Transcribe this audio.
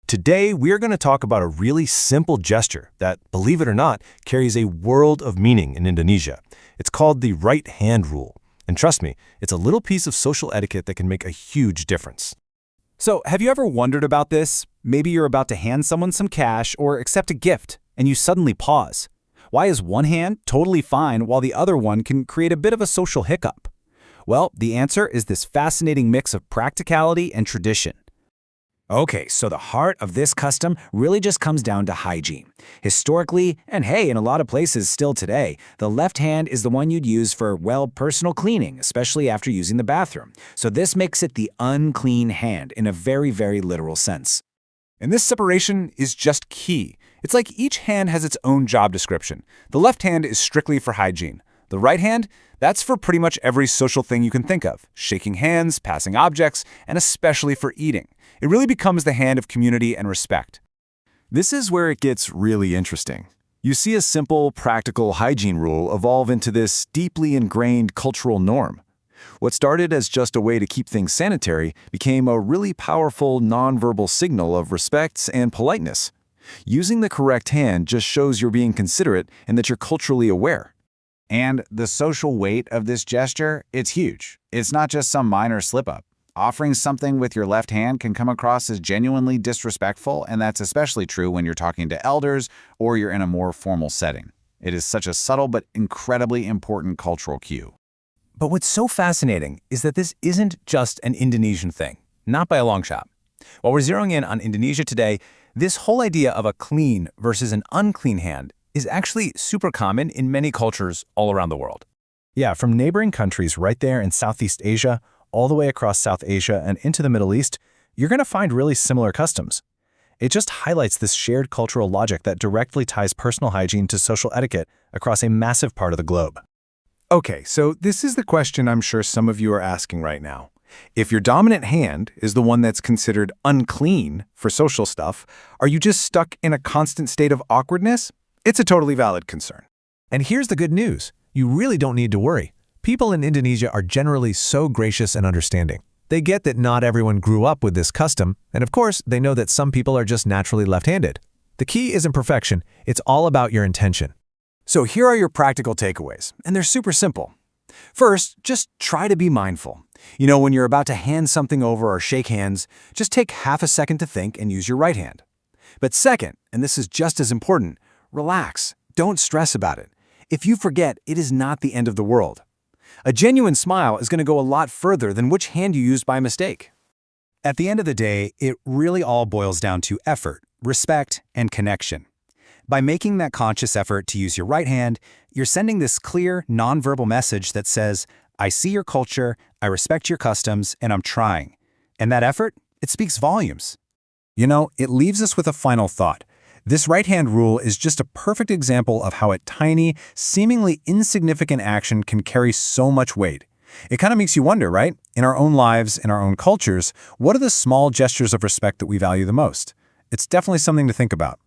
Today, we're going to talk about a really simple gesture that, believe it or not, carries a world of meaning in Indonesia. It's called the right hand rule. And trust me, it's a little piece of social etiquette that can make a huge difference. So, have you ever wondered about this? Maybe you're about to hand someone some cash or accept a gift, and you suddenly pause. Why is one hand totally fine while the other one can create a bit of a social hiccup? Well, the answer is this fascinating mix of practicality and tradition. Okay, so the heart of this custom really just comes down to hygiene. Historically, and hey, in a lot of places still today, the left hand is the one you'd use for, well, personal cleaning, especially after using the bathroom. So this makes it the unclean hand in a very, very literal sense. And this separation is just key. It's like each hand has its own job description. The left hand is strictly for hygiene. The right hand, that's for pretty much every social thing you can think of, shaking hands, passing objects, and especially for eating. It really becomes the hand of community and respect. This is where it gets really interesting. You see a simple, practical hygiene rule evolve into this deeply ingrained cultural norm. What started as just a way to keep things sanitary became a really powerful nonverbal signal of respect and politeness. Using the correct hand just shows you're being considerate and that you're culturally aware. And the social weight of this gesture, it's huge. It's not just some minor slip-up. Offering something with your left hand can come across as genuinely disrespectful, and that's especially true when you're talking to elders or you're in a more formal setting. It is such a subtle but incredibly important cultural cue. But what's so fascinating is that this isn't just an Indonesian thing, not by a long shot. While we're zeroing in on Indonesia today, this whole idea of a clean versus an unclean hand is actually super common in many cultures all around the world. Yeah, from neighboring countries right there in Southeast Asia, all the way across South Asia and into the Middle East, you're going to find really similar customs. It just highlights this shared cultural logic that directly ties personal hygiene to social etiquette across a massive part of the globe. Okay, so this is the question I'm sure some of you are asking right now. If your dominant hand is the one that's considered unclean for social stuff, are you just stuck in a constant state of awkwardness? It's a totally valid concern. And here's the good news. You really don't need to worry. People in Indonesia are generally so gracious and understanding. They get that not everyone grew up with this custom, and of course, they know that some people are just naturally left-handed. The key isn't perfection, it's all about your intention. So here are your practical takeaways, and they're super simple. First, just try to be mindful. When you're about to hand something over or shake hands, just take half a second to think and use your right hand. But second, and this is just as important, relax. Don't stress about it. If you forget, it is not the end of the world. A genuine smile is going to go a lot further than which hand you used by mistake. At the end of the day, it really all boils down to effort, respect, and connection. By making that conscious effort to use your right hand, you're sending this clear, nonverbal message that says, I see your culture, I respect your customs, and I'm trying. And that effort, it speaks volumes. It leaves us with a final thought. This right-hand rule is just a perfect example of how a tiny, seemingly insignificant action can carry so much weight. It kind of makes you wonder, right? In our own lives, in our own cultures, what are the small gestures of respect that we value the most? It's definitely something to think about.